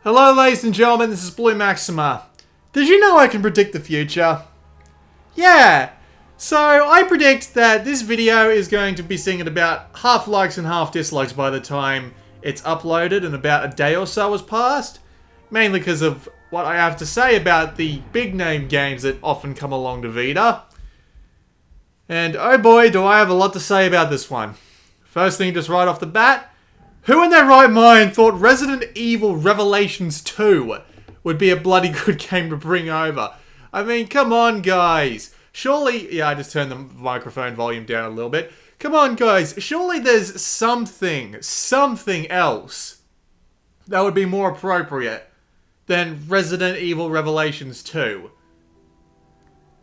Hello ladies and gentlemen, this is Blue Maxima. Did you know I can predict the future? Yeah, so I predict that this video is going to be seeing about half likes and half dislikes by the time it's uploaded and about a day or so has passed. Mainly because of what I have to say about the big name games that often come along to Vita. And oh boy, do I have a lot to say about this one. First thing just right off the bat, who in their right mind thought Resident Evil Revelations 2 would be a bloody good game to bring over? I mean, come on guys. Surely, yeah, I just turned the microphone volume down a little bit. Come on guys, surely there's something else that would be more appropriate than Resident Evil Revelations 2.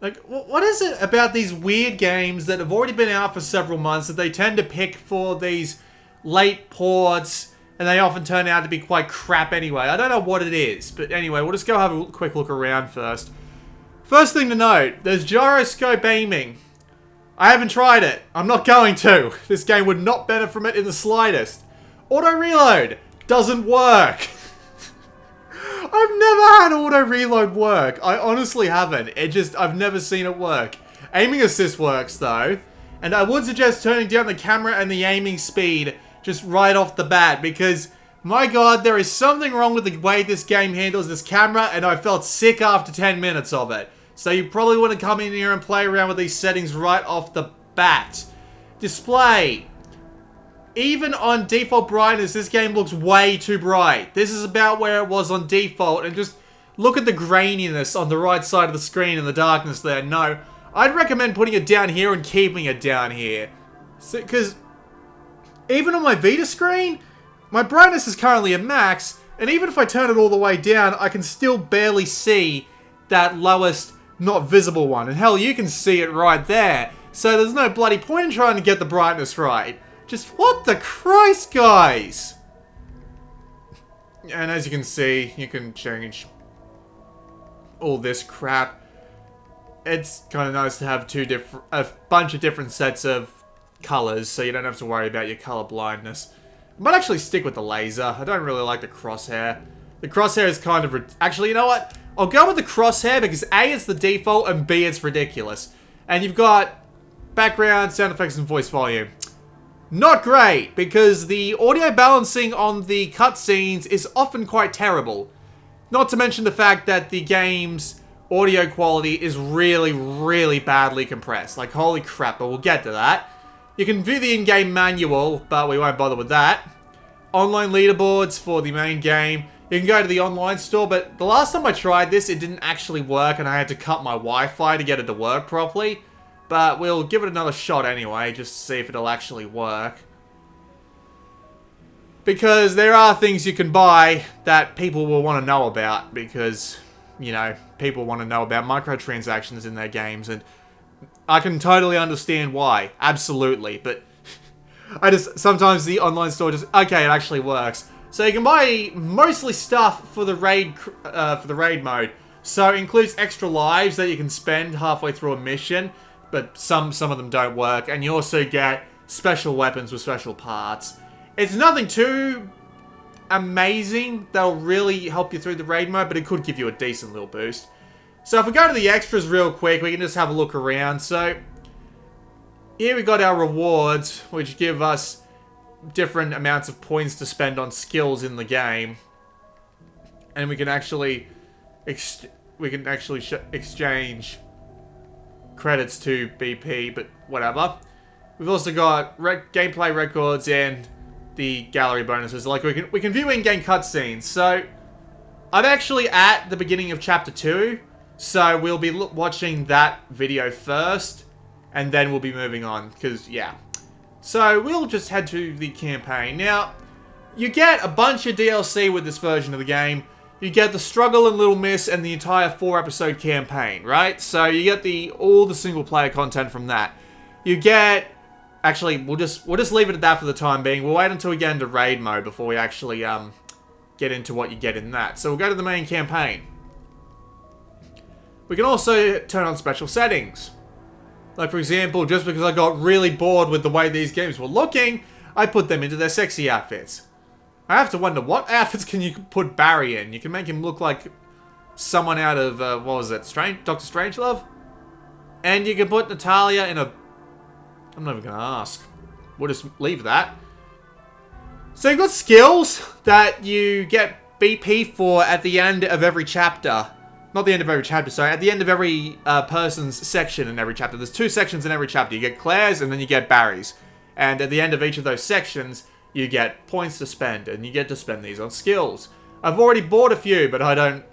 Like, what is it about these weird games that have already been out for several months that they tend to pick for these late ports, and they often turn out to be quite crap anyway? I don't know what it is, but anyway, we'll just go have a quick look around first. First thing to note, there's gyroscope aiming. I haven't tried it. I'm not going to. This game would not benefit from it in the slightest. Auto reload doesn't work. I've never had auto reload work. I honestly haven't. I've never seen it work. Aiming assist works though. And I would suggest turning down the camera and the aiming speed just right off the bat, because my god, there is something wrong with the way this game handles this camera, and I felt sick after 10 minutes of it. So you probably want to come in here and play around with these settings right off the bat. Display. Even on default brightness, this game looks way too bright. This is about where it was on default, and just look at the graininess on the right side of the screen and the darkness there. No, I'd recommend putting it down here and keeping it down here. Because even on my Vita screen, my brightness is currently at max, and even if I turn it all the way down, I can still barely see that lowest not visible one. And hell, you can see it right there. So there's no bloody point in trying to get the brightness right. Just what the Christ, guys? And as you can see, you can change all this crap. It's kind of nice to have a bunch of different sets of colors, so you don't have to worry about your color blindness. I might actually stick with the laser. I don't really like the crosshair. The crosshair is kind of... Actually, you know what? I'll go with the crosshair because A, it's the default, and B, it's ridiculous. And you've got background, sound effects, and voice volume. Not great, because the audio balancing on the cutscenes is often quite terrible. Not to mention the fact that the game's audio quality is really, really badly compressed. Like, holy crap, but we'll get to that. You can view the in-game manual, but we won't bother with that. Online leaderboards for the main game. You can go to the online store, but the last time I tried this, it didn't actually work, and I had to cut my Wi-Fi to get it to work properly. But we'll give it another shot anyway, just to see if it'll actually work. Because there are things you can buy that people will want to know about, because, you know, people want to know about microtransactions in their games, and I can totally understand why. Absolutely. But sometimes the online store just, okay, it actually works. So you can buy mostly stuff for the raid mode. So it includes extra lives that you can spend halfway through a mission, but some of them don't work, and you also get special weapons with special parts. It's nothing too amazing that'll really help you through the raid mode, but it could give you a decent little boost. So if we go to the extras real quick, we can just have a look around. So here we got our rewards, which give us different amounts of points to spend on skills in the game, and we can actually exchange credits to BP, but whatever. We've also got gameplay records and the gallery bonuses. Like we can view in-game cutscenes. So I'm actually at the beginning of chapter 2, so we'll be watching that video first, and then we'll be moving on. Because yeah, so we'll just head to the campaign now. You get a bunch of DLC with this version of the game. You get the Struggle and Little Miss and the entire 4-episode campaign, right? So you get all the single-player content from that. You get... Actually, we'll just leave it at that for the time being. We'll wait until we get into raid mode before we actually get into what you get in that. So we'll go to the main campaign. We can also turn on special settings. Like, for example, just because I got really bored with the way these games were looking, I put them into their sexy outfits. I have to wonder, what outfits can you put Barry in? You can make him look like someone out of, what was it, Doctor Strangelove? And you can put Natalia in a... I'm not even going to ask. We'll just leave that. So you've got skills that you get BP for at the end of every chapter. Not the end of every chapter, sorry. At the end of every person's section in every chapter. There's 2 sections in every chapter. You get Claire's and then you get Barry's. And at the end of each of those sections, you get points to spend. And you get to spend these on skills. I've already bought a few, but I don't...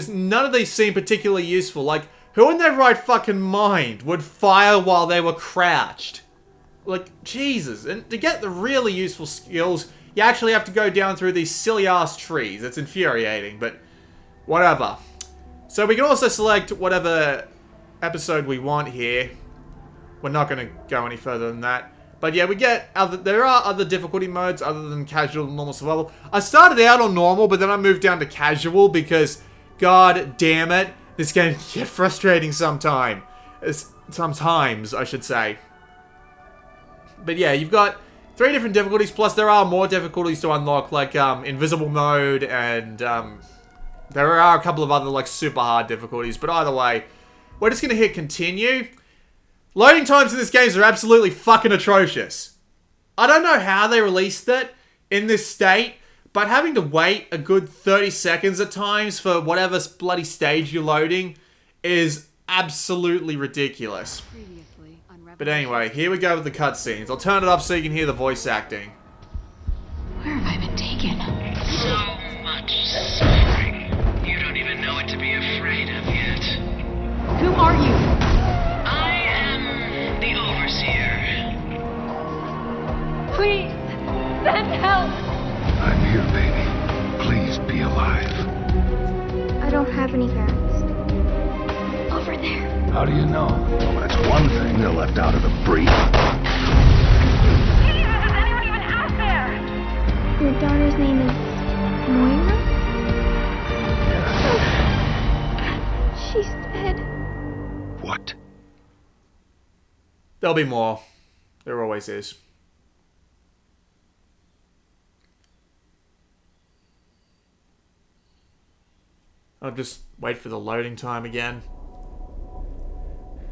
none of these seem particularly useful. Like, who in their right fucking mind would fire while they were crouched? Like, Jesus. And to get the really useful skills, you actually have to go down through these silly-ass trees. It's infuriating, but whatever. So we can also select whatever episode we want here. We're not going to go any further than that. But yeah, we get there are other difficulty modes other than casual and normal survival. I started out on normal, but then I moved down to casual because, god damn it, this game can get frustrating sometimes, I should say. But yeah, you've got 3 different difficulties, plus there are more difficulties to unlock, like invisible mode, and there are a couple of other like super hard difficulties. But either way, we're just going to hit continue. Loading times in this game are absolutely fucking atrocious. I don't know how they released it in this state, but having to wait a good 30 seconds at times for whatever bloody stage you're loading is absolutely ridiculous. But anyway, here we go with the cutscenes. I'll turn it up so you can hear the voice acting. Where have I been taken? So much suffering. You don't even know what to be afraid of yet. Who are you? I am the Overseer. Please, send help. I'm here, baby. Please be alive. I don't have any parents. Over there. How do you know? Well, that's one thing they're left out of the brief. Jesus, is anyone even out there? Your daughter's name is Moira? She's dead. What? There'll be more. There always is. I'll just wait for the loading time again.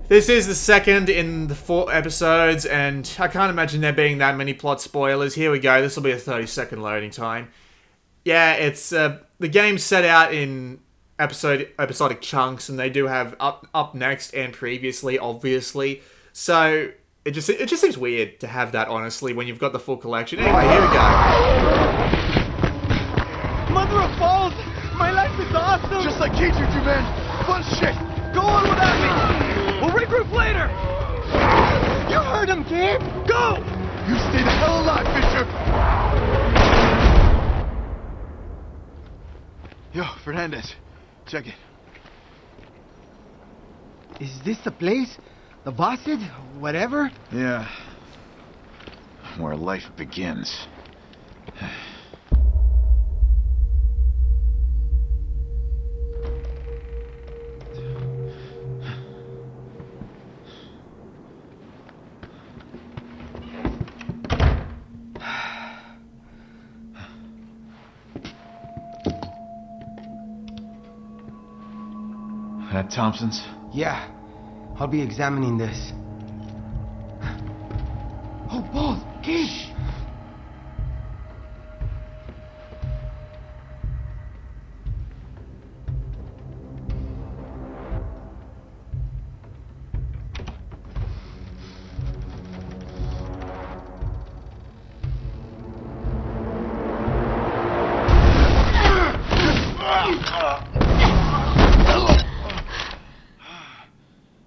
This is the second in the 4 episodes, and I can't imagine there being that many plot spoilers. Here we go. This will be a 30-second loading time. Yeah, it's the game's set out in episodic chunks, and they do have up next and previously, obviously. So it just seems weird to have that, honestly, when you've got the full collection. Anyway, here we go. Mother of balls! My life is awesome! Just like KG2, man! Fun shit! Go on without me! We'll regroup later! You heard him, Gabe! Go! You stay the hell alive, Fisher! Yo, Fernandez. Check it. Is this the place? The Boston? Whatever? Yeah. Where life begins. That Thompson's? Yeah. I'll be examining this. Oh, balls! Gabe!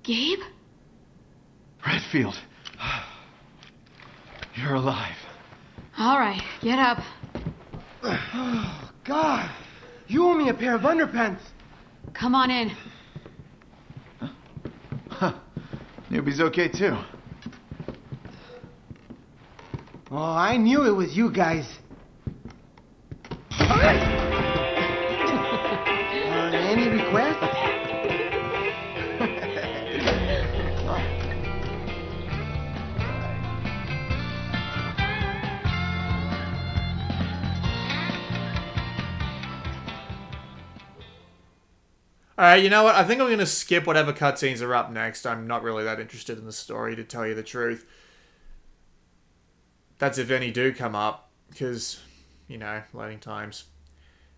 Gabe? Redfield. You're alive. All right, get up. Oh, God! You owe me a pair of underpants! Come on in. Huh. Newbie's okay, too. Oh, I knew it was you guys. Any requests? Alright, you know what? I think I'm going to skip whatever cutscenes are up next. I'm not really that interested in the story, to tell you the truth. That's if any do come up, because, you know, loading times.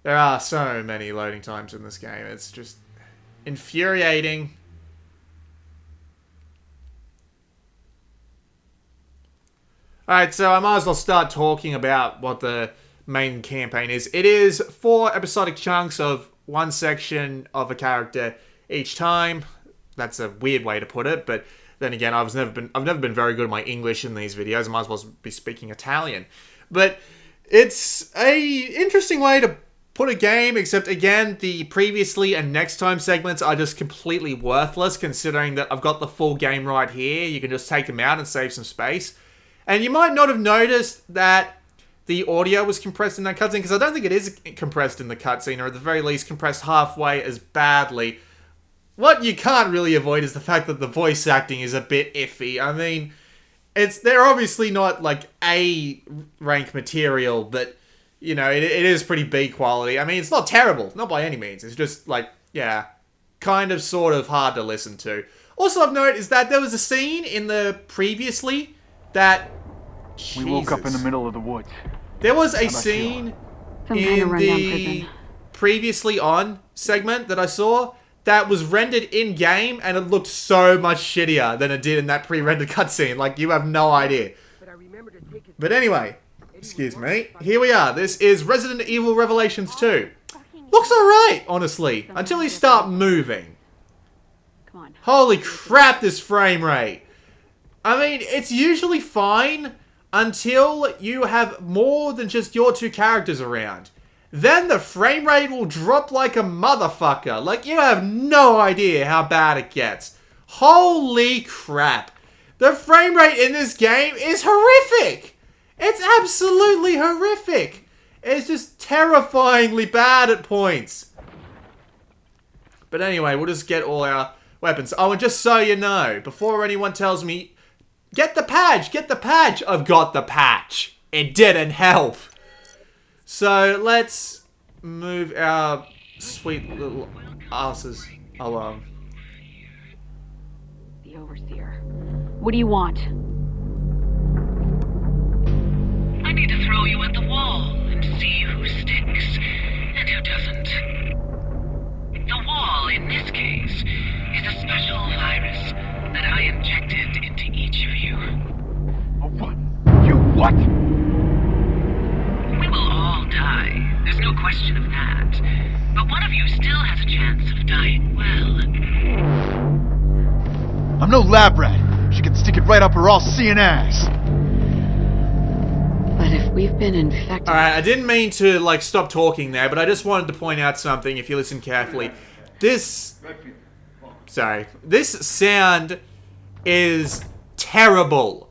There are so many loading times in this game. It's just infuriating. Alright, so I might as well start talking about what the main campaign is. It is 4 episodic chunks of 1 section of a character each time. That's a weird way to put it, but then again, I've never been very good at my English in these videos. I might as well be speaking Italian. But it's a interesting way to put a game, except again, the previously and next time segments are just completely worthless, considering that I've got the full game right here. You can just take them out and save some space. And you might not have noticed that the audio was compressed in that cutscene, because I don't think it is compressed in the cutscene, or at the very least compressed halfway as badly. What you can't really avoid is the fact that the voice acting is a bit iffy. I mean, they're obviously not like A rank material, but you know, it is pretty B quality. I mean, it's not terrible, not by any means. It's just like, yeah, kind of sort of hard to listen to. Also, I've noted is that there was a scene in the previously that We woke up in the middle of the woods. There was a scene in the previously on segment that I saw that was rendered in-game, and it looked so much shittier than it did in that pre-rendered cutscene. Like, you have no idea. But anyway, excuse me. Here we are. This is Resident Evil Revelations 2. Looks alright, honestly, until you start moving. Come on. Holy crap, this frame rate. I mean, it's usually fine until you have more than just your 2 characters around. Then the frame rate will drop like a motherfucker. Like, you have no idea how bad it gets. Holy crap. The frame rate in this game is horrific. It's absolutely horrific. It's just terrifyingly bad at points. But anyway, we'll just get all our weapons. Oh, and just so you know, before anyone tells me, get the patch, get the patch. I've got the patch. It didn't help. So let's move our sweet little asses along. The Overseer. What do you want? I need to throw you at the wall and see who sticks and who doesn't. The wall, in this case, is a special virus that I injected into each of you. What? You what? We will all die. There's no question of that. But one of you still has a chance of dying well. I'm no lab rat. She can stick it right up her all-seeing ass. But if we've been infected... Alright, I didn't mean to, like, stop talking there, but I just wanted to point out something, if you listen carefully. This sound is terrible.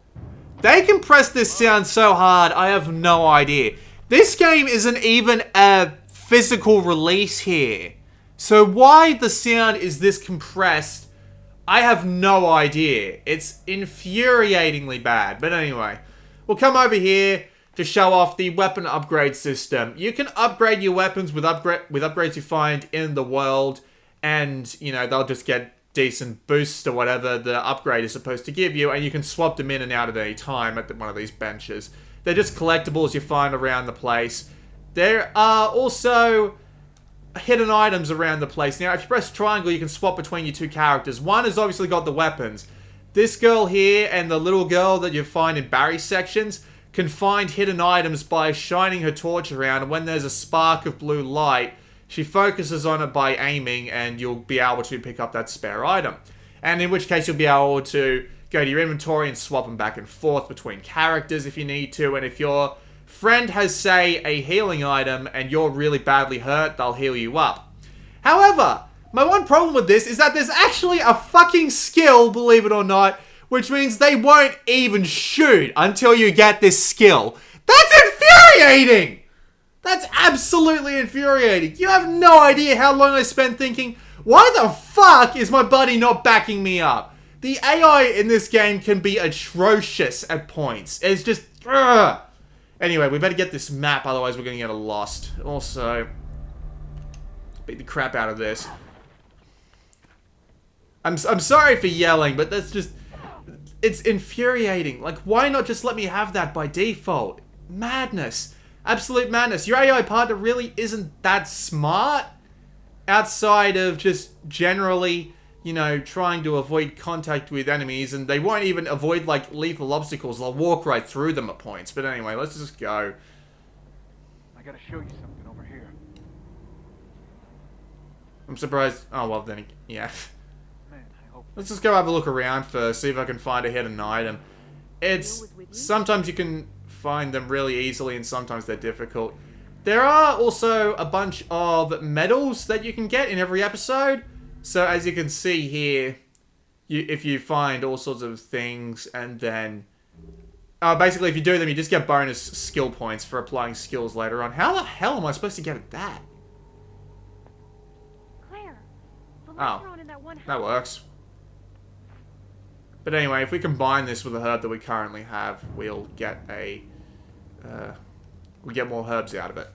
They compressed this sound so hard, I have no idea. This game isn't even a physical release here. So why the sound is this compressed, I have no idea. It's infuriatingly bad. But anyway, we'll come over here to show off the weapon upgrade system. You can upgrade your weapons with upgrades you find in the world, and, you know, they'll just get decent boosts or whatever the upgrade is supposed to give you, and you can swap them in and out at any time at one of these benches. They're just collectibles you find around the place. There are also hidden items around the place. Now, if you press triangle, you can swap between your 2 characters. One has obviously got the weapons. This girl here and the little girl that you find in Barry's sections can find hidden items by shining her torch around, and when there's a spark of blue light, she focuses on it by aiming, and you'll be able to pick up that spare item. And in which case, you'll be able to go to your inventory and swap them back and forth between characters if you need to. And if your friend has, say, a healing item and you're really badly hurt, they'll heal you up. However, my one problem with this is that there's actually a fucking skill, believe it or not, which means they won't even shoot until you get this skill. That's infuriating! That's absolutely infuriating. You have no idea how long I spent thinking, why the fuck is my buddy not backing me up? The AI in this game can be atrocious at points. It's just... ugh. Anyway, we better get this map, otherwise we're going to get lost. Also, beat the crap out of this. I'm sorry for yelling, but that's just... It's infuriating. Like, why not just let me have that by default? Madness. Absolute madness. Your AI partner really isn't that smart outside of just generally, you know, trying to avoid contact with enemies, and they won't even avoid, like, lethal obstacles. They'll walk right through them at points. But anyway, let's just go. I gotta show you something over here. I'm surprised... Oh, well, then... Yeah. Man, I hope. Let's just go have a look around first, see if I can find a hidden item. It's... Sometimes you can find them really easily, and sometimes they're difficult. There are also a bunch of medals that you can get in every episode. So, as you can see here, if you find all sorts of things, and then... basically, if you do them, you just get bonus skill points for applying skills later on. How the hell am I supposed to get at that? Claire, the lights Oh, are on in that one house. that works. But anyway, if we combine this with the herb that we currently have, we'll get a... we'll get more herbs out of it.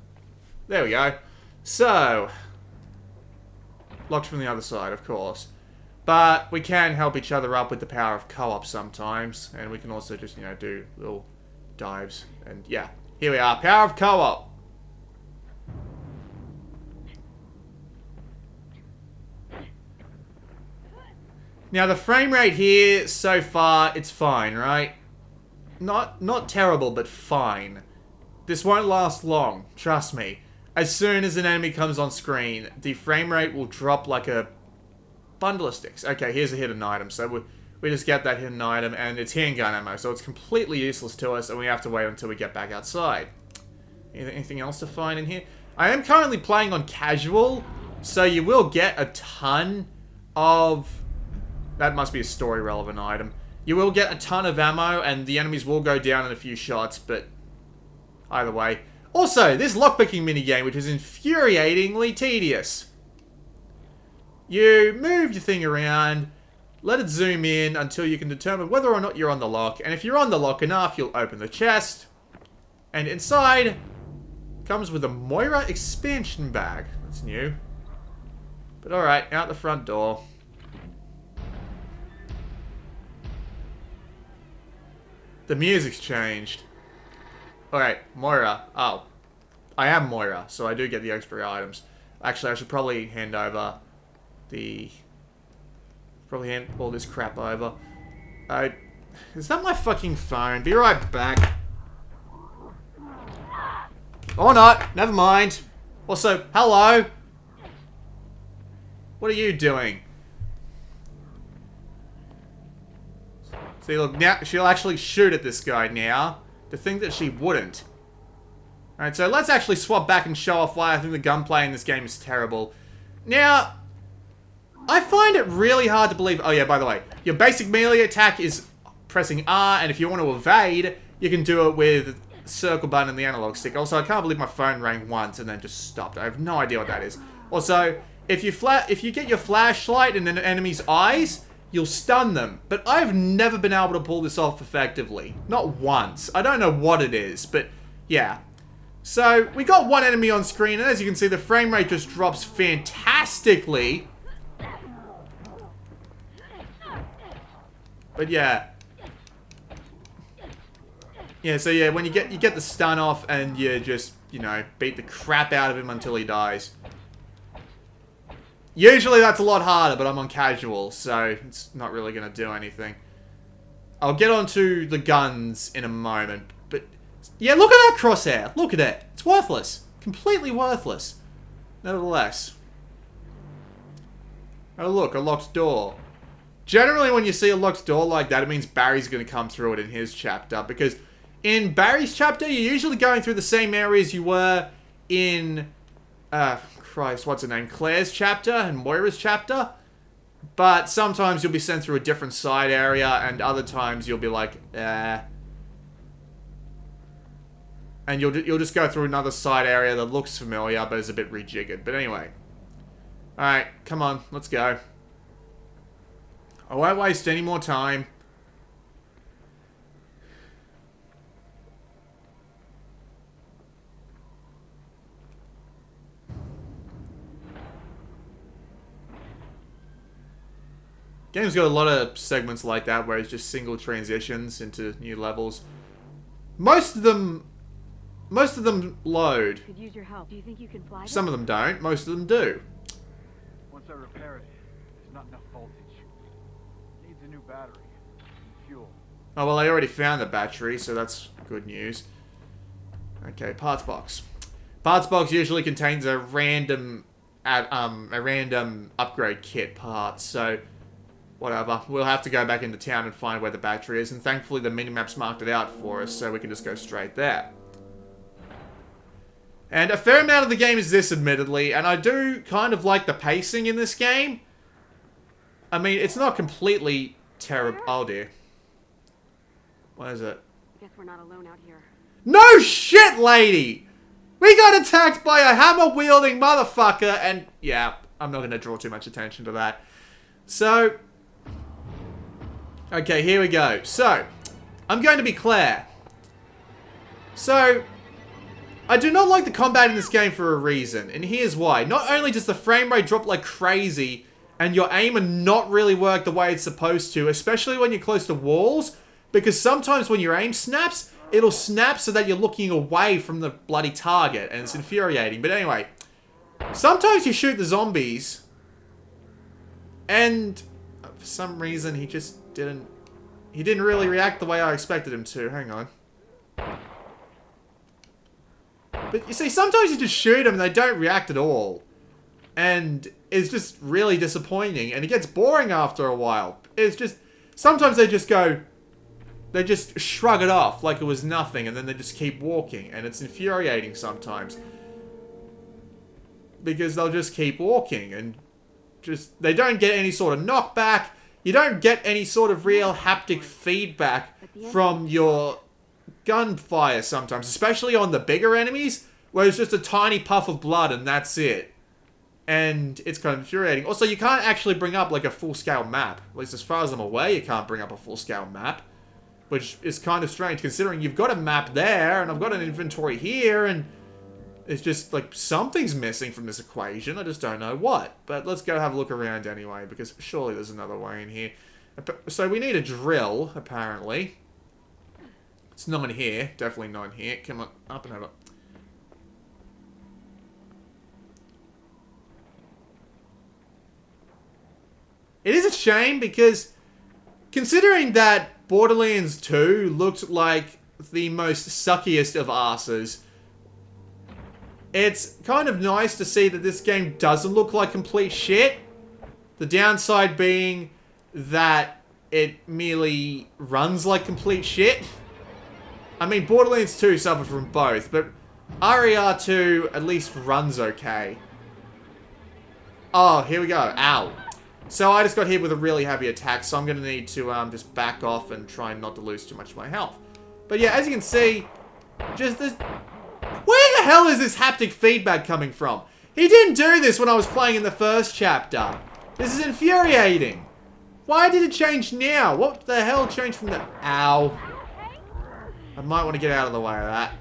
There we go. So... Locked from the other side, of course. But we can help each other up with the power of co-op sometimes. And we can also just, you know, do little dives. And yeah, here we are. Power of co-op. Now, the frame rate here, so far, it's fine, right? Not terrible, but fine. This won't last long, trust me. As soon as an enemy comes on screen, the frame rate will drop like a bundle of sticks. Okay, here's a hidden item. So we just get that hidden item, and it's handgun ammo, so it's completely useless to us, and we have to wait until we get back outside. Anything else to find in here? I am currently playing on casual, so you will get a ton of... That must be a story-relevant item. You will get a ton of ammo, and the enemies will go down in a few shots, but either way. Also, this lockpicking minigame, which is infuriatingly tedious. You move your thing around, let it zoom in until you can determine whether or not you're on the lock, and if you're on the lock enough, you'll open the chest, and inside comes with a Moira expansion bag. That's new. But alright, out the front door. The music's changed. Alright, Moira. Oh. I am Moira, so I do get the extra items. Actually, I should probably hand over the... Probably hand all this crap over. Is that my fucking phone? Be right back. Or not. Never mind. Also, hello. What are you doing? See, look, now she'll actually shoot at this guy now. To think that she wouldn't. Alright, so let's actually swap back and show off why I think the gunplay in this game is terrible. Now, I find it really hard to believe... Oh yeah, by the way, your basic melee attack is pressing R, and if you want to evade, you can do it with circle button and the analog stick. Also, I can't believe my phone rang once and then just stopped. I have no idea what that is. Also, if you get your flashlight in an enemy's eyes... You'll stun them. But I've never been able to pull this off effectively. Not once. I don't know what it is, but yeah. So, we got one enemy on screen, and as you can see, the frame rate just drops fantastically. But yeah. Yeah, so yeah, when you get the stun off, and you just, you know, beat the crap out of him until he dies. Usually that's a lot harder, but I'm on casual, so it's not really going to do anything. I'll get onto the guns in a moment, but... Yeah, look at that crosshair! Look at it! It's worthless! Completely worthless. Nevertheless. Oh look, a locked door. Generally when you see a locked door like that, it means Barry's going to come through it in his chapter, because in Barry's chapter, you're usually going through the same areas you were in... Christ, what's her name? Claire's chapter and Moira's chapter. But sometimes you'll be sent through a different side area, and other times you'll be like, And you'll just go through another side area that looks familiar, but is a bit rejiggered. But anyway. Alright, come on, let's go. I won't waste any more time. Game's got a lot of segments like that where it's just single transitions into new levels. Most of them load. Could use your help. Do you think you can fly this? Some of them don't. Most of them do. Once I repair it, there's not enough voltage. Needs a new battery. And fuel. Oh, well, I already found the battery, so that's good news. Okay, parts box. Parts box usually contains a random upgrade kit parts, so whatever. We'll have to go back into town and find where the battery is, and thankfully the minimap's marked it out for us, so we can just go straight there. And a fair amount of the game is this, admittedly, and I do kind of like the pacing in this game. I mean, it's not completely terrible. Oh dear. What is it? Guess we're not alone out here. No shit, lady! We got attacked by a hammer-wielding motherfucker, and yeah, I'm not going to draw too much attention to that. So, okay, here we go. So, I'm going to be Claire. So, I do not like the combat in this game for a reason, and here's why. Not only does the frame rate drop like crazy, and your aim and not really work the way it's supposed to, especially when you're close to walls, because sometimes when your aim snaps, it'll snap so that you're looking away from the bloody target, and it's infuriating. But anyway, sometimes you shoot the zombies, and for some reason he just didn't really react the way I expected him to. Hang on. But you see, sometimes you just shoot them and they don't react at all. And it's just really disappointing, and it gets boring after a while. It's just, sometimes they just go, they just shrug it off like it was nothing, and then they just keep walking, and it's infuriating sometimes. Because they'll just keep walking, and just, they don't get any sort of knockback. You don't get any sort of real haptic feedback from your gunfire sometimes, especially on the bigger enemies, where it's just a tiny puff of blood and that's it. And it's kind of infuriating. Also, you can't actually bring up like a full-scale map. At least as far as I'm aware, you can't bring up a full-scale map. Which is kind of strange, considering you've got a map there, and I've got an inventory here, and it's just, like, something's missing from this equation. I just don't know what. But let's go have a look around anyway, because surely there's another way in here. So we need a drill, apparently. It's not in here. Definitely not in here. Come on, up and over. It is a shame, because considering that Borderlands 2 looked like the most suckiest of asses, it's kind of nice to see that this game doesn't look like complete shit. The downside being that it merely runs like complete shit. I mean, Borderlands 2 suffered from both, but RER2 at least runs okay. Oh, here we go. Ow. So I just got hit with a really heavy attack, so I'm going to need to just back off and try not to lose too much of my health. But yeah, as you can see, just this... Where the hell is this haptic feedback coming from? He didn't do this when I was playing in the first chapter. This is infuriating. Why did it change now? What the hell changed from the... Ow. I might want to get out of the way of that.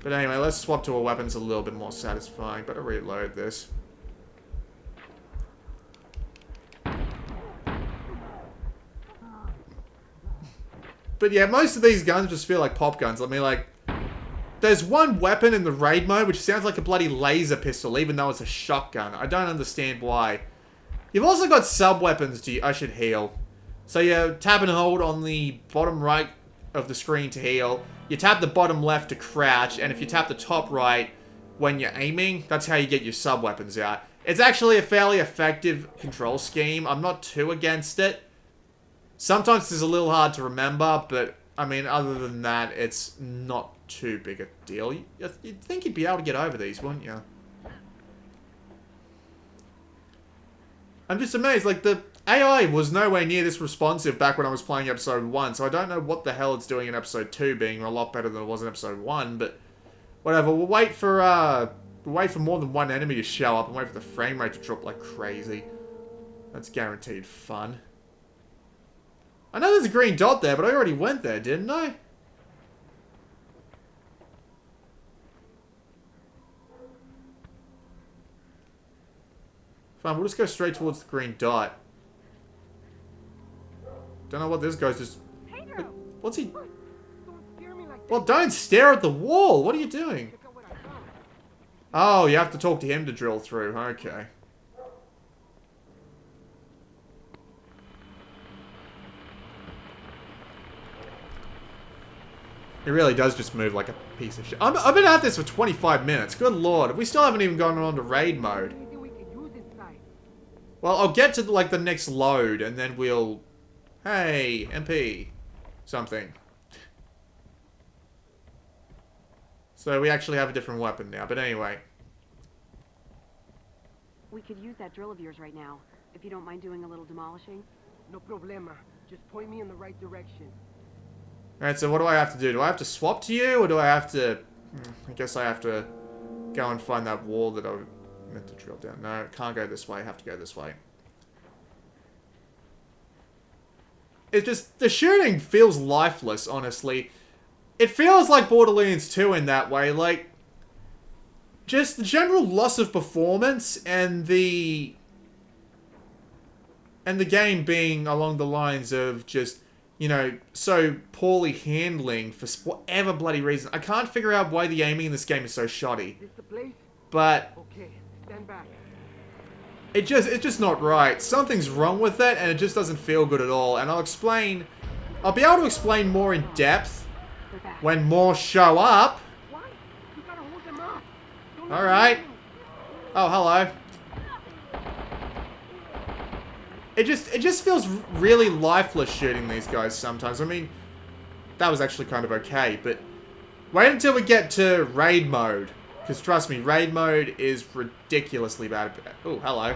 But anyway, let's swap to a weapon that's a little bit more satisfying. Better reload this. But yeah, most of these guns just feel like pop guns. I mean, like, there's one weapon in the raid mode which sounds like a bloody laser pistol, even though it's a shotgun. I don't understand why. You've also got sub-weapons to... I should heal. So you tap and hold on the bottom right of the screen to heal. You tap the bottom left to crouch, and if you tap the top right when you're aiming, that's how you get your sub-weapons out. It's actually a fairly effective control scheme. I'm not too against it. Sometimes it's a little hard to remember, but, I mean, other than that, it's not too big a deal. You'd think you'd be able to get over these, wouldn't you? I'm just amazed, like, the AI was nowhere near this responsive back when I was playing episode 1, so I don't know what the hell it's doing in episode 2, being a lot better than it was in episode 1, but whatever. We'll wait for more than one enemy to show up and wait for the frame rate to drop like crazy. That's guaranteed fun. I know there's a green dot there, but I already went there, didn't I? Fine, we'll just go straight towards the green dot. Don't know what this guy's just... Pedro! What's he... Don't scare me like that. Well, don't stare at the wall. What are you doing? Check out what I found. Oh, you have to talk to him to drill through. Okay. It really does just move like a piece of shit. I've been at this for 25 minutes. Good lord. We still haven't even gone on to raid mode. Anything we can use inside. Well, I'll get to like the next load and then we'll... Hey, MP. Something. So we actually have a different weapon now. But anyway. We could use that drill of yours right now, if you don't mind doing a little demolishing. No problema. Just point me in the right direction. Alright, so what do I have to do? Do I have to swap to you, or do I have to... I guess I have to go and find that wall that I meant to drill down. No, can't go this way. I have to go this way. It just... The shooting feels lifeless, honestly. It feels like Borderlands 2 in that way. Like, just the general loss of performance and the game being along the lines of just... You know, so poorly handling for whatever bloody reason. I can't figure out why the aiming in this game is so shoddy. Is this the place? But Okay, stand back. it's just not right. Something's wrong with it, and it just doesn't feel good at all. And I'll be able to explain more in depth They're back. when more show up. What? You gotta hold them up. Don't let All them right. in. Oh, hello. It just feels really lifeless shooting these guys sometimes. I mean, that was actually kind of okay, but wait until we get to raid mode. Because trust me, raid mode is ridiculously bad. Oh, hello.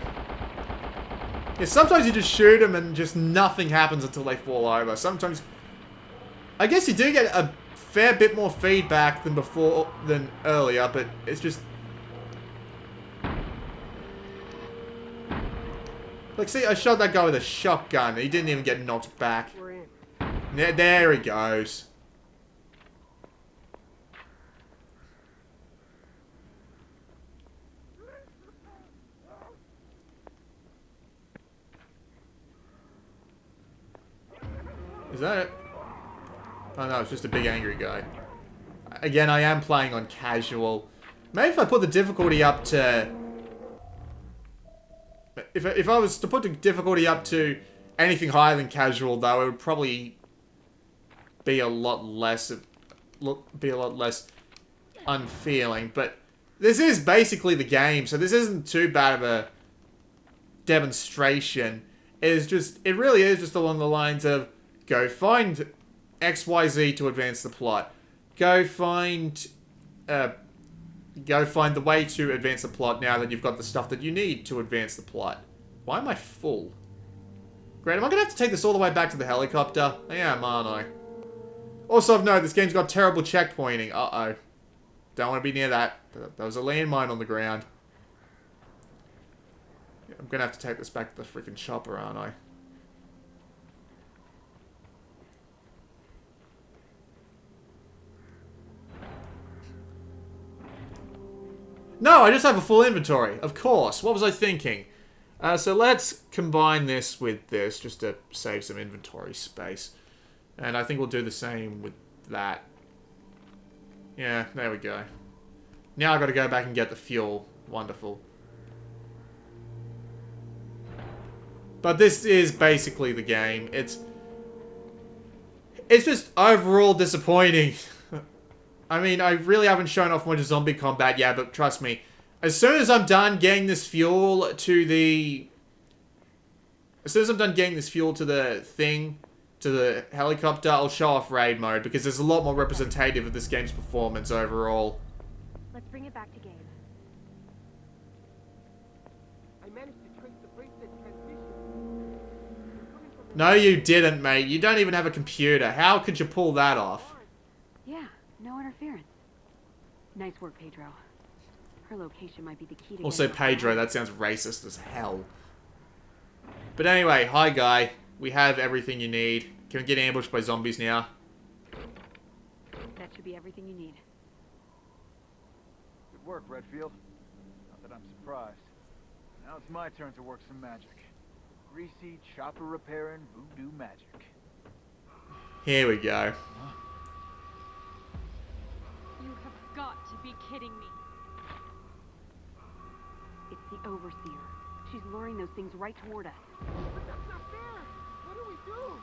Yeah, sometimes you just shoot them and just nothing happens until they fall over. Sometimes, I guess you do get a fair bit more feedback than earlier, but it's just... Like, see, I shot that guy with a shotgun. He didn't even get knocked back. We're in. There he goes. Is that it? Oh no, it's just a big angry guy. Again, I am playing on casual. Maybe if I put the difficulty up to... If I was to put the difficulty up to anything higher than casual, though, it would probably be a lot less unfeeling. But this is basically the game, so this isn't too bad of a demonstration. It really is just along the lines of go find XYZ to advance the plot. Go find the way to advance the plot now that you've got the stuff that you need to advance the plot. Why am I full? Great, am I going to have to take this all the way back to the helicopter? I am, aren't I? Also, I've noted this game's got terrible checkpointing. Uh-oh. Don't want to be near that. There was a landmine on the ground. Yeah, I'm going to have to take this back to the freaking chopper, aren't I? No, I just have a full inventory. Of course. What was I thinking? So let's combine this with this just to save some inventory space. And I think we'll do the same with that. Yeah, there we go. Now I've got to go back and get the fuel. Wonderful. But this is basically the game. It's just overall disappointing. I mean, I really haven't shown off much zombie combat yet, but trust me, as soon as I'm done getting this fuel to the... thing, to the helicopter, I'll show off raid mode, because there's a lot more representative of this game's performance overall. Let's bring it back to Gabe. I managed to trace the bracelet transmission. No, you didn't, mate. You don't even have a computer. How could you pull that off? Yeah, no interference. Nice work, Pedro. Her location might be the key to Also, getting her Pedro, out. that sounds racist as hell. But anyway, hi, guy. We have everything you need. Can we get ambushed by zombies now? That should be everything you need. Good work, Redfield. Not that I'm surprised. Now it's my turn to work some magic. Greasy, chopper repairing, voodoo magic. Here we go. You have got to be kidding me. It's the Overseer. She's luring those things right toward us. But that's not fair! What do we do?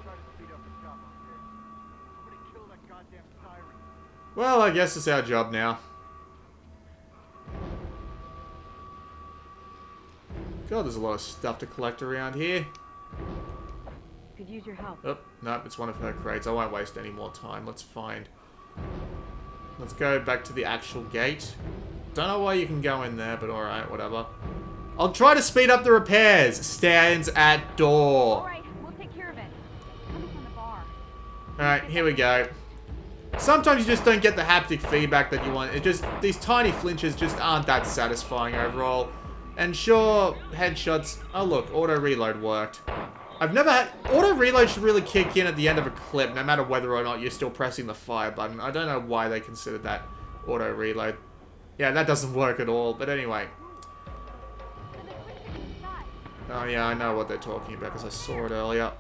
Try to speed up the job, okay? Somebody kill that goddamn siren. Well, I guess it's our job now. God, there's a lot of stuff to collect around here. Could use your help. Oh, nope, it's one of her crates. I won't waste any more time. Let's go back to the actual gate. Don't know why you can go in there, but alright, whatever. I'll try to speed up the repairs. Stands at door. Alright, we'll take care of it. Coming from the bar. Alright, here we go. Sometimes you just don't get the haptic feedback that you want. It just, these tiny flinches just aren't that satisfying overall. And sure, headshots. Oh look, auto reload worked. I've never had... Auto reload should really kick in at the end of a clip, no matter whether or not you're still pressing the fire button. I don't know why they considered that auto reload. Yeah, that doesn't work at all, but anyway. Oh yeah, I know what they're talking about because I saw it earlier.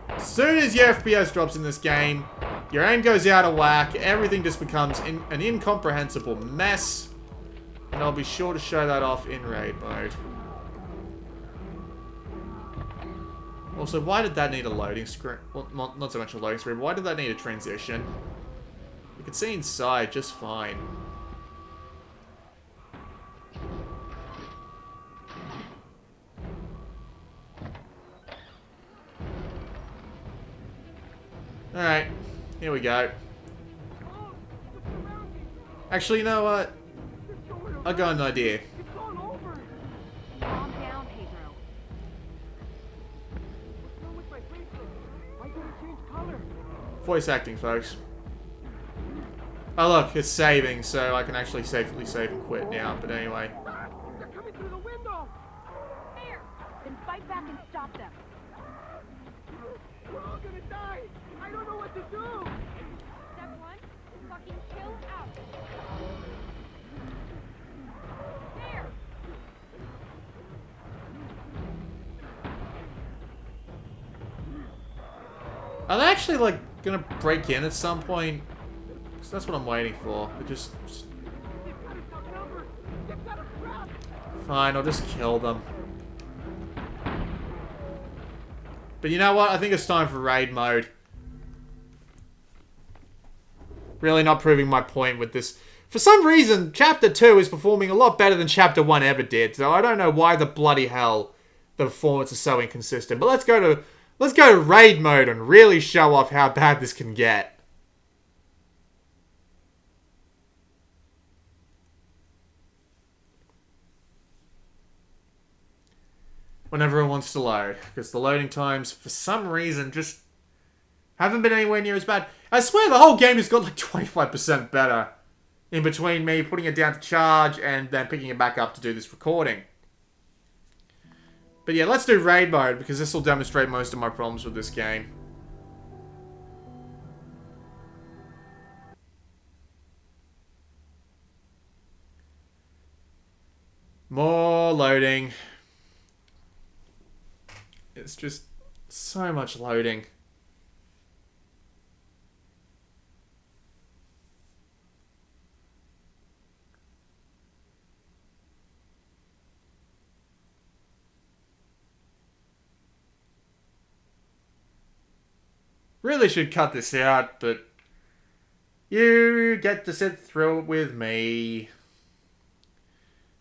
As soon as your FPS drops in this game, your aim goes out of whack, everything just becomes an incomprehensible mess. And I'll be sure to show that off in raid mode. Also, why did that need a loading screen? Well, not so much a loading screen, but why did that need a transition? You can see inside just fine. Alright, here we go. Actually, you know what? I got an idea. Calm down, Pedro. Why did it change color? Voice acting, folks. Oh look, it's saving, so I can actually safely save and quit now, but anyway. They're coming through the window! There! Then fight back and stop them. We're all gonna die! I don't know what to do! Step one, fucking chill out. There! Are they actually, like, gonna break in at some point? 'Cause that's what I'm waiting for. They just... Fine, I'll just kill them. But you know what? I think it's time for raid mode. Really not proving my point with this. For some reason, Chapter 2 is performing a lot better than Chapter 1 ever did. So I don't know why the bloody hell the performance is so inconsistent. But let's go to raid mode and really show off how bad this can get. Whenever it wants to load. Because the loading times, for some reason, just haven't been anywhere near as bad. I swear the whole game has got like 25% better. In between me putting it down to charge and then picking it back up to do this recording. But yeah, let's do raid mode because this will demonstrate most of my problems with this game. More loading. It's just so much loading. Really should cut this out, but you get to sit through it with me.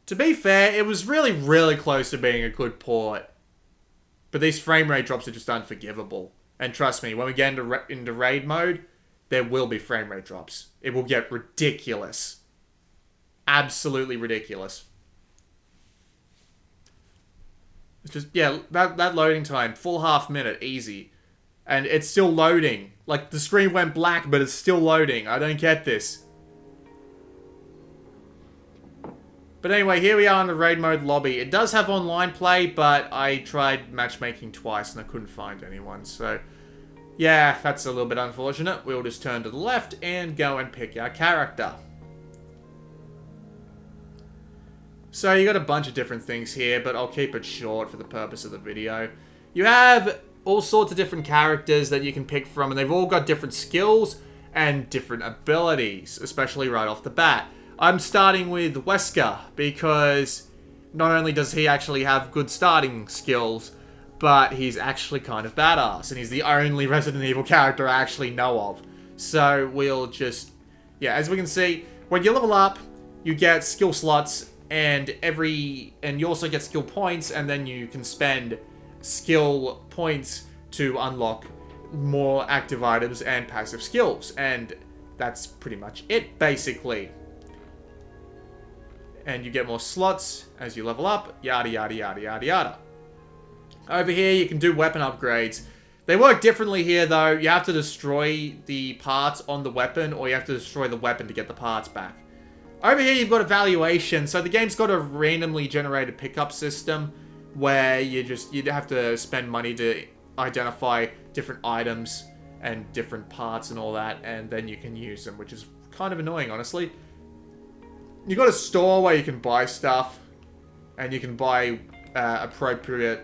To be fair, it was really, really close to being a good port. But these frame rate drops are just unforgivable. And trust me, when we get into raid mode, there will be frame rate drops. It will get ridiculous. Absolutely ridiculous. It's just, yeah, that loading time, full half minute, easy. And it's still loading. Like, the screen went black, but it's still loading. I don't get this. But anyway, here we are in the raid mode lobby. It does have online play, but I tried matchmaking twice and I couldn't find anyone. So, yeah, that's a little bit unfortunate. We'll just turn to the left and go and pick our character. So you got a bunch of different things here, but I'll keep it short for the purpose of the video. You have all sorts of different characters that you can pick from, and they've all got different skills and different abilities, especially right off the bat. I'm starting with Wesker because not only does he actually have good starting skills, but he's actually kind of badass, and he's the only Resident Evil character I actually know of. So we'll just, yeah, as we can see, when you level up, you get skill slots, and you also get skill points, and then you can spend skill points to unlock more active items and passive skills, and that's pretty much it, basically. And you get more slots as you level up, yada yada yada yada yada. Over here, you can do weapon upgrades. They work differently here, though. You have to destroy the parts on the weapon, or you have to destroy the weapon to get the parts back. Over here, you've got evaluation. So the game's got a randomly generated pickup system where you'd have to spend money to identify different items and different parts and all that, and then you can use them, which is kind of annoying, honestly. You've got a store where you can buy stuff, and you can buy appropriately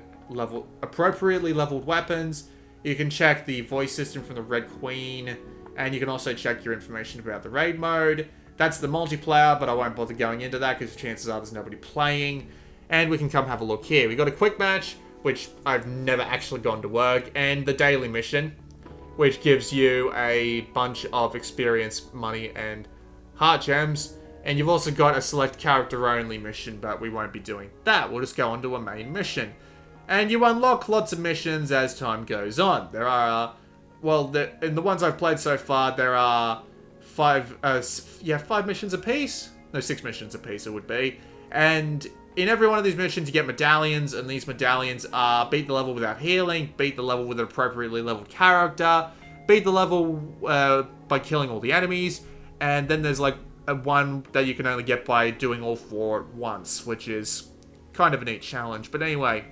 leveled weapons. You can check the voice system from the Red Queen, and you can also check your information about the raid mode. That's the multiplayer, but I won't bother going into that because chances are there's nobody playing. And we can come have a look here. We got a quick match, which I've never actually gone to work, and the daily mission, which gives you a bunch of experience, money, and heart gems. And you've also got a select character only mission, but we won't be doing that. We'll just go on to a main mission. And you unlock lots of missions as time goes on. There are, well, in the ones I've played so far, there are 5 missions apiece? No, 6 missions apiece it would be. And in every one of these missions, you get medallions, and these medallions are beat the level without healing, beat the level with an appropriately leveled character, beat the level by killing all the enemies, and then there's like one that you can only get by doing all 4 at once, which is kind of a neat challenge. But anyway,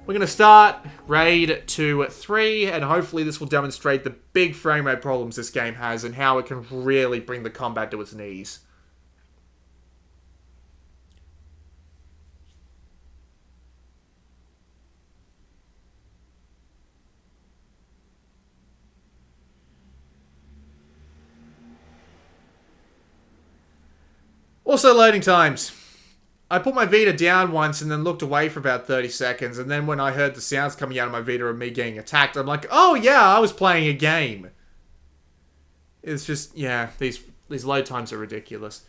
we're going to start Raid 2-3, and hopefully this will demonstrate the big frame rate problems this game has and how it can really bring the combat to its knees. Also, loading times. I put my Vita down once and then looked away for about 30 seconds, and then when I heard the sounds coming out of my Vita of me getting attacked, I'm like, oh yeah, I was playing a game. It's just, yeah, these load times are ridiculous.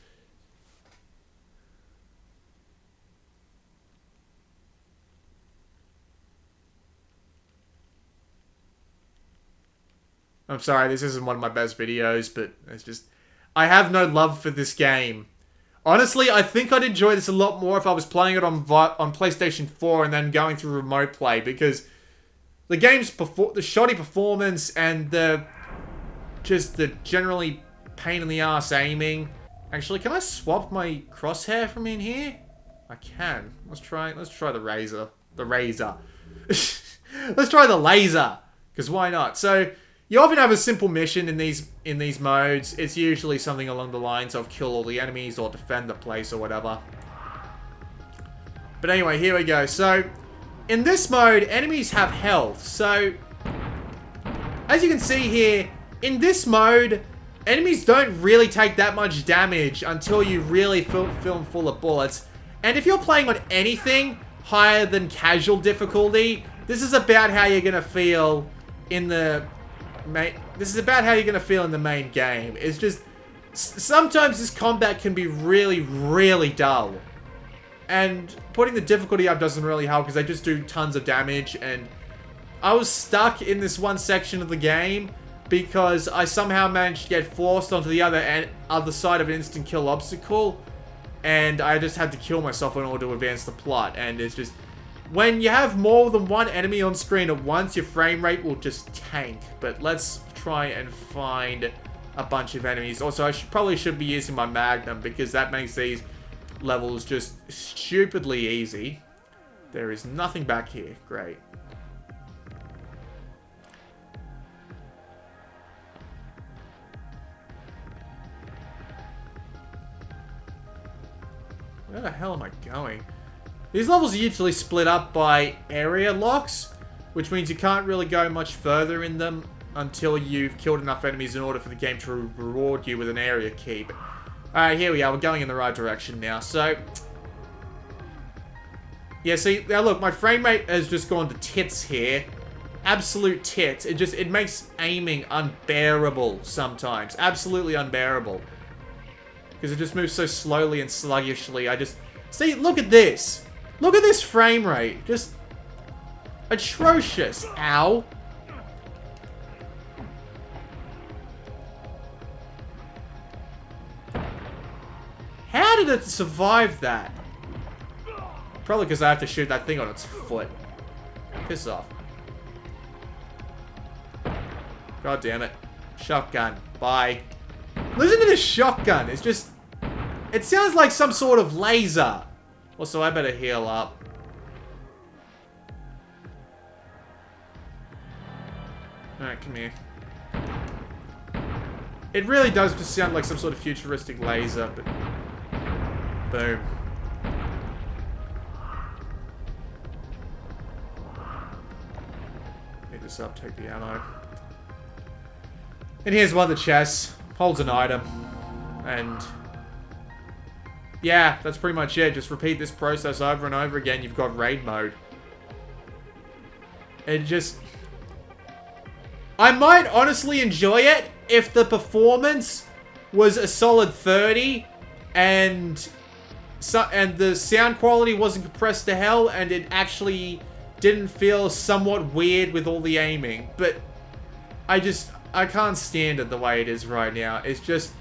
I'm sorry, this isn't one of my best videos, but it's just, I have no love for this game. Honestly, I think I'd enjoy this a lot more if I was playing it on PlayStation 4 and then going through remote play, because the game's the shoddy performance and the generally pain in the ass aiming. Actually, can I swap my crosshair from in here? I can. Let's try the razor. Let's try the laser, because why not? So you often have a simple mission in these modes. It's usually something along the lines of kill all the enemies or defend the place or whatever. But anyway, here we go. So, in this mode, enemies have health. So, as you can see here, in this mode, enemies don't really take that much damage until you really fill them full of bullets. And if you're playing on anything higher than casual difficulty, this is about how you're going to feel in the main game. It's just, sometimes this combat can be really, really dull. And putting the difficulty up doesn't really help because they just do tons of damage. And I was stuck in this one section of the game because I somehow managed to get forced onto the other side of an instant kill obstacle. And I just had to kill myself in order to advance the plot. And it's just, when you have more than one enemy on screen at once, your frame rate will just tank. But let's try and find a bunch of enemies. Also, I probably should be using my Magnum because that makes these levels just stupidly easy. There is nothing back here. Great. Where the hell am I going? These levels are usually split up by area locks, which means you can't really go much further in them until you've killed enough enemies in order for the game to reward you with an area key. But, alright, here we are. We're going in the right direction now. So, yeah, see, now look, my frame rate has just gone to tits here. Absolute tits. It makes aiming unbearable sometimes. Absolutely unbearable. Because it just moves so slowly and sluggishly. See, look at this. Look at this frame rate. Just atrocious. Ow. How did it survive that? Probably because I have to shoot that thing on its foot. Piss off. God damn it. Shotgun. Bye. Listen to this shotgun. It's just... It sounds like some sort of laser. Also, I better heal up. Alright, come here. It really does just sound like some sort of futuristic laser, but... Boom. Pick this up, take the ammo. And here's one of the chests. Holds an item. And... yeah, that's pretty much it. Just repeat this process over and over again. You've got raid mode. It just... I might honestly enjoy it if the performance was a solid 30 and the sound quality wasn't compressed to hell and it actually didn't feel somewhat weird with all the aiming. But I can't stand it the way it is right now. It's just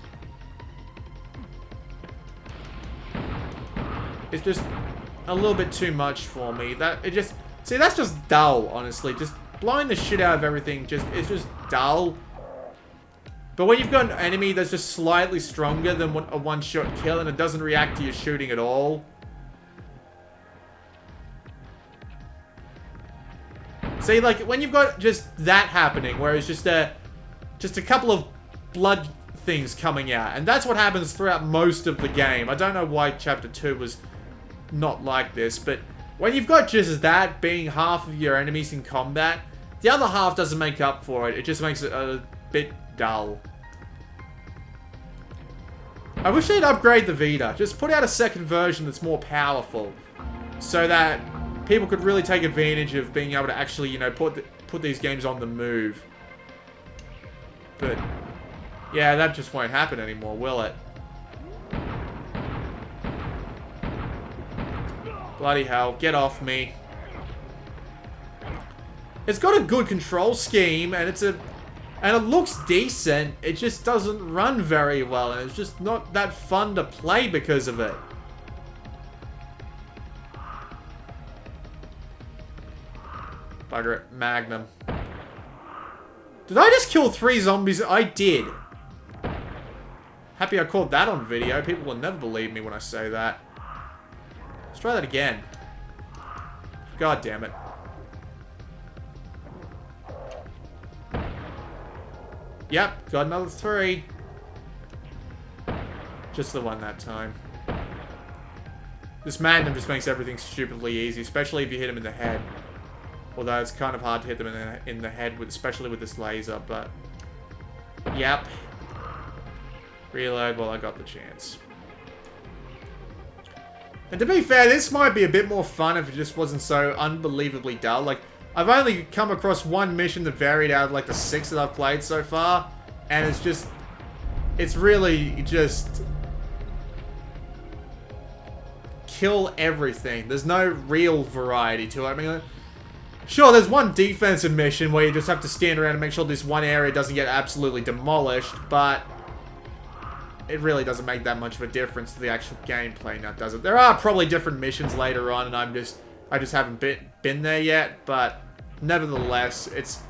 a little bit too much for me. See, that's just dull, honestly. Just blowing the shit out of everything it's just dull. But when you've got an enemy that's just slightly stronger than a one-shot kill and it doesn't react to your shooting at all. See, like, when you've got just that happening, where it's just a couple of blood things coming out. And that's what happens throughout most of the game. I don't know why Chapter 2 was not like this, but when you've got just that being half of your enemies in combat, the other half doesn't make up for it. It just makes it a bit dull. I wish they'd upgrade the Vita. Just put out a second version that's more powerful, so that people could really take advantage of being able to actually, you know, put these games on the move. But yeah, that just won't happen anymore, will it? Bloody hell, get off me. It's got a good control scheme, and it looks decent. It just doesn't run very well, and it's just not that fun to play because of it. Bugger it, Magnum. Did I just kill 3 zombies? I did. Happy I caught that on video. People will never believe me when I say that. Let's try that again. God damn it. Yep, got another 3. Just the one that time. This Magnum just makes everything stupidly easy, especially if you hit him in the head. Although it's kind of hard to hit them in the head, especially with this laser, but... Yep. Reload while I got the chance. And to be fair, this might be a bit more fun if it just wasn't so unbelievably dull. Like, I've only come across one mission that varied out of, like, the 6 that I've played so far. And it's just... It's really just... Kill everything. There's no real variety to it. I mean... Sure, there's one defensive mission where you just have to stand around and make sure this one area doesn't get absolutely demolished, but it really doesn't make that much of a difference to the actual gameplay now, does it? There are probably different missions later on, and I just haven't been there yet, but nevertheless, it's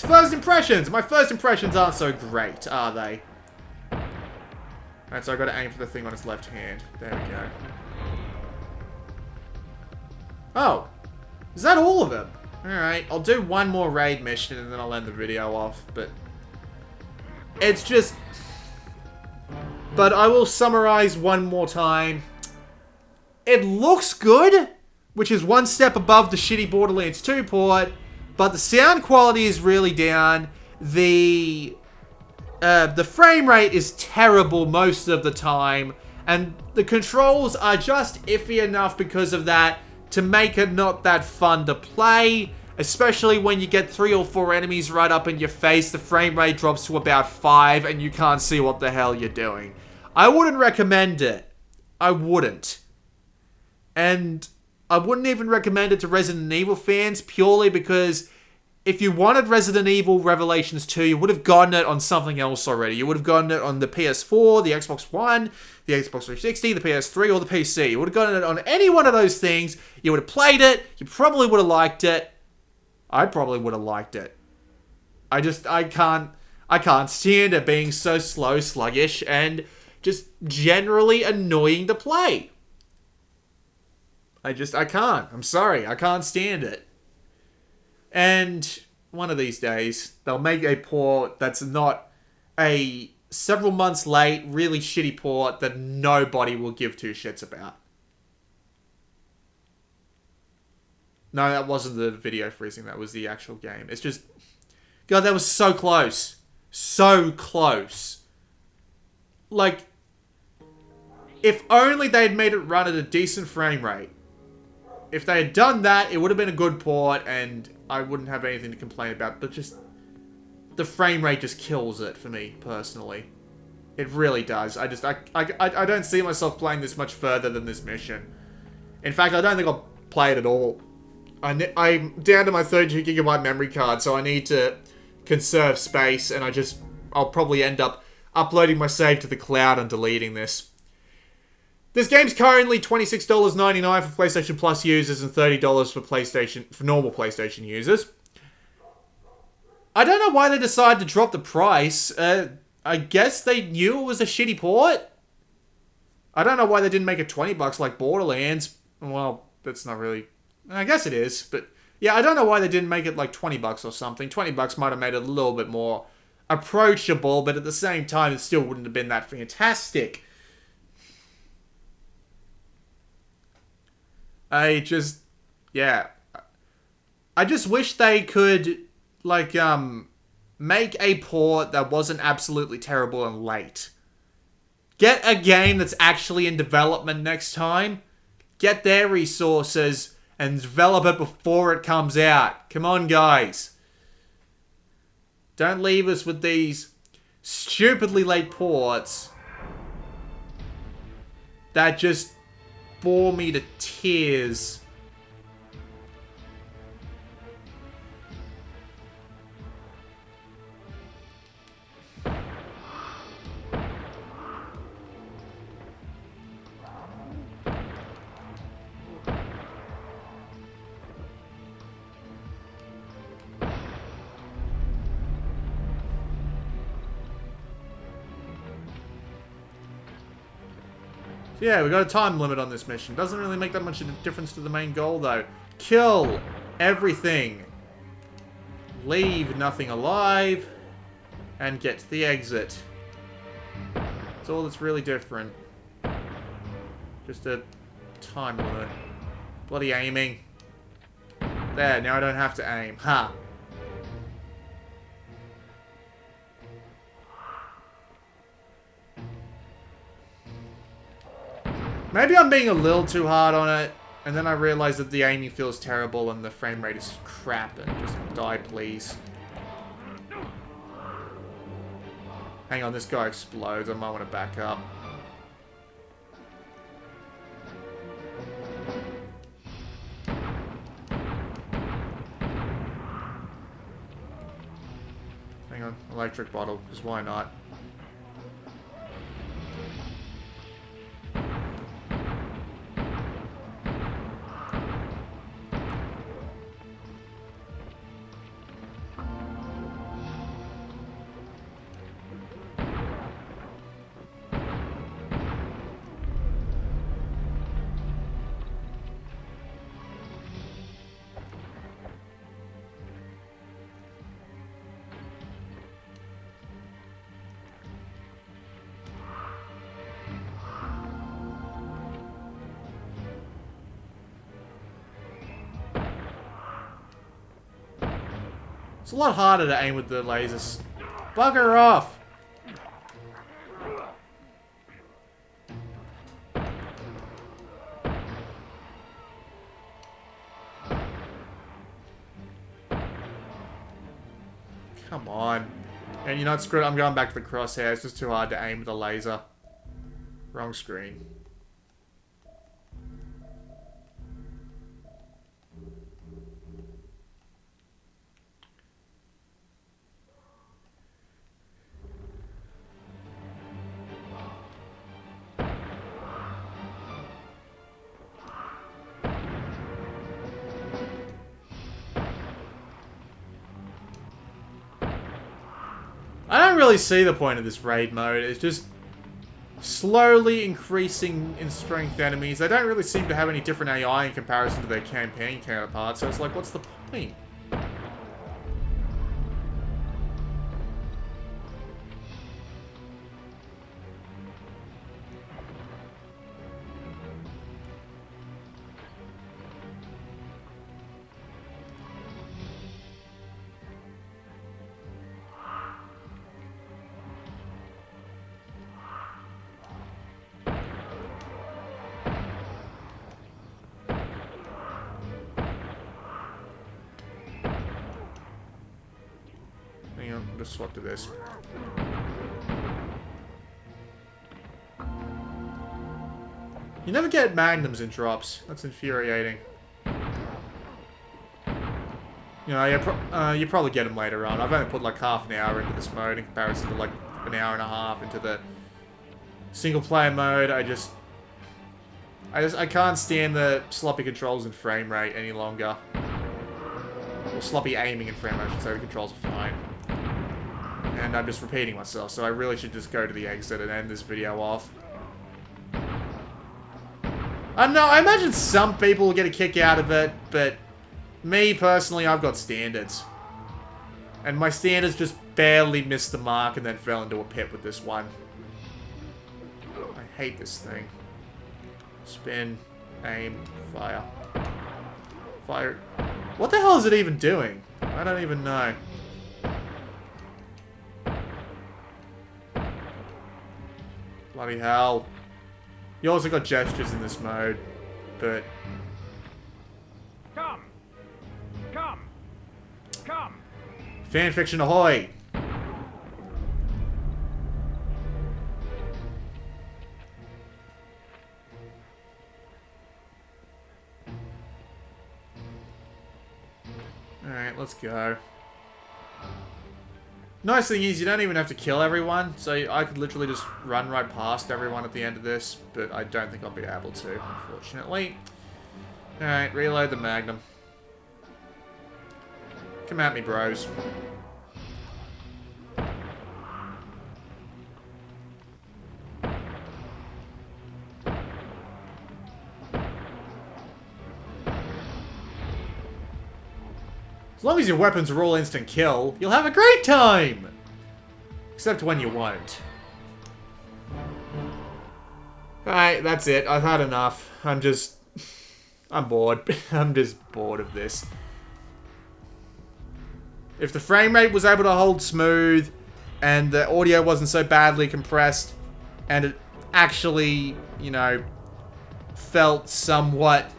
first impressions. My first impressions aren't so great, are they? Alright, so I've got to aim for the thing on its left hand. There we go. Oh, is that all of them? Alright, I'll do one more raid mission and then I'll end the video off, but... It's just... But I will summarize one more time. It looks good, which is one step above the shitty Borderlands 2 port, but the sound quality is really down. The frame rate is terrible most of the time, and the controls are just iffy enough because of that to make it not that fun to play, especially when you get 3 or 4 enemies right up in your face. The frame rate drops to about 5 and you can't see what the hell you're doing. I wouldn't recommend it. I wouldn't. And I wouldn't even recommend it to Resident Evil fans, purely because if you wanted Resident Evil Revelations 2, you would have gotten it on something else already. You would have gotten it on the PS4, the Xbox One, the Xbox 360, the PS3, or the PC. You would have gotten it on any one of those things. You would have played it. You probably would have liked it. I probably would have liked it. I can't stand it being so slow, sluggish, and just generally annoying to play. I can't. I'm sorry. I can't stand it. And one of these days, they'll make a port that's not a several months late, really shitty port that nobody will give 2 shits about. No, that wasn't the video freezing. That was the actual game. It's just... God, that was so close. So close. Like, if only they'd made it run at a decent frame rate. If they had done that, it would have been a good port, and I wouldn't have anything to complain about. But just... the frame rate just kills it for me, personally. It really does. I don't see myself playing this much further than this mission. In fact, I don't think I'll play it at all. I'm down to my 32GB memory card, so I need to conserve space, and I'll probably end up uploading my save to the cloud and deleting this. This game's currently $26.99 for PlayStation Plus users and $30 for normal PlayStation users. I don't know why they decided to drop the price. I guess they knew it was a shitty port. I don't know why they didn't make it $20 like Borderlands. Well, that's not really... I guess it is, but... yeah, I don't know why they didn't make it like $20 or something. $20 might have made it a little bit more approachable, but at the same time, it still wouldn't have been that fantastic. I just wish they could, like, make a port that wasn't absolutely terrible and late. Get a game that's actually in development next time. Get their resources and develop it before it comes out. Come on, guys. Don't leave us with these stupidly late ports that just bore me to tears. Yeah, we got a time limit on this mission. Doesn't really make that much of a difference to the main goal, though. Kill everything. Leave nothing alive. And get to the exit. That's all that's really different. Just a time limit. Bloody aiming. There, now I don't have to aim. Ha! Maybe I'm being a little too hard on it, and then I realize that the aiming feels terrible and the frame rate is crap, and just die, please. Hang on, this guy explodes. I might want to back up. Hang on, electric bottle, because why not? It's a lot harder to aim with the lasers. Bugger off! Come on. And you know what, screw it, I'm going back to the crosshair. It's just too hard to aim with a laser. Wrong screen. I don't really see the point of this raid mode. It's just slowly increasing in strength enemies. They don't really seem to have any different AI in comparison to their campaign counterparts, so it's like, what's the point? Hang on, I'll just swap to this. You never get magnums in drops. That's infuriating. You know, you probably get them later on. I've only put like half an hour into this mode in comparison to like an hour and a half into the single player mode. I can't stand the sloppy controls and frame rate any longer. Or sloppy aiming and frame rate, I should say. The controls are fine. And I'm just repeating myself, so I really should just go to the exit and end this video off. I don't know, I imagine some people will get a kick out of it, but me, personally, I've got standards. And my standards just barely missed the mark and then fell into a pit with this one. I hate this thing. Spin, aim, fire. Fire. What the hell is it even doing? I don't even know. Bloody hell. You also got gestures in this mode, but... Come! Come! Come! Fanfiction ahoy! Alright, let's go. Nice thing is, you don't even have to kill everyone, so I could literally just run right past everyone at the end of this, but I don't think I'll be able to, unfortunately. Alright, reload the Magnum. Come at me, bros. As long as your weapons are all instant kill, you'll have a great time! Except when you won't. Alright, that's it. I've had enough. I'm bored. I'm just bored of this. If the frame rate was able to hold smooth, and the audio wasn't so badly compressed, and it actually, you know, felt somewhat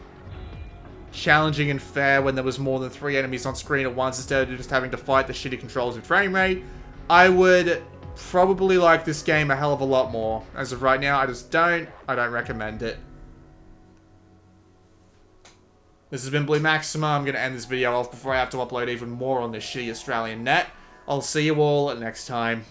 challenging and fair when there was more than 3 enemies on screen at once instead of just having to fight the shitty controls and frame rate, I would probably like this game a hell of a lot more. As of right now, I don't recommend it. This has been Blue Maxima. I'm going to end this video off before I have to upload even more on this shitty Australian net. I'll see you all next time.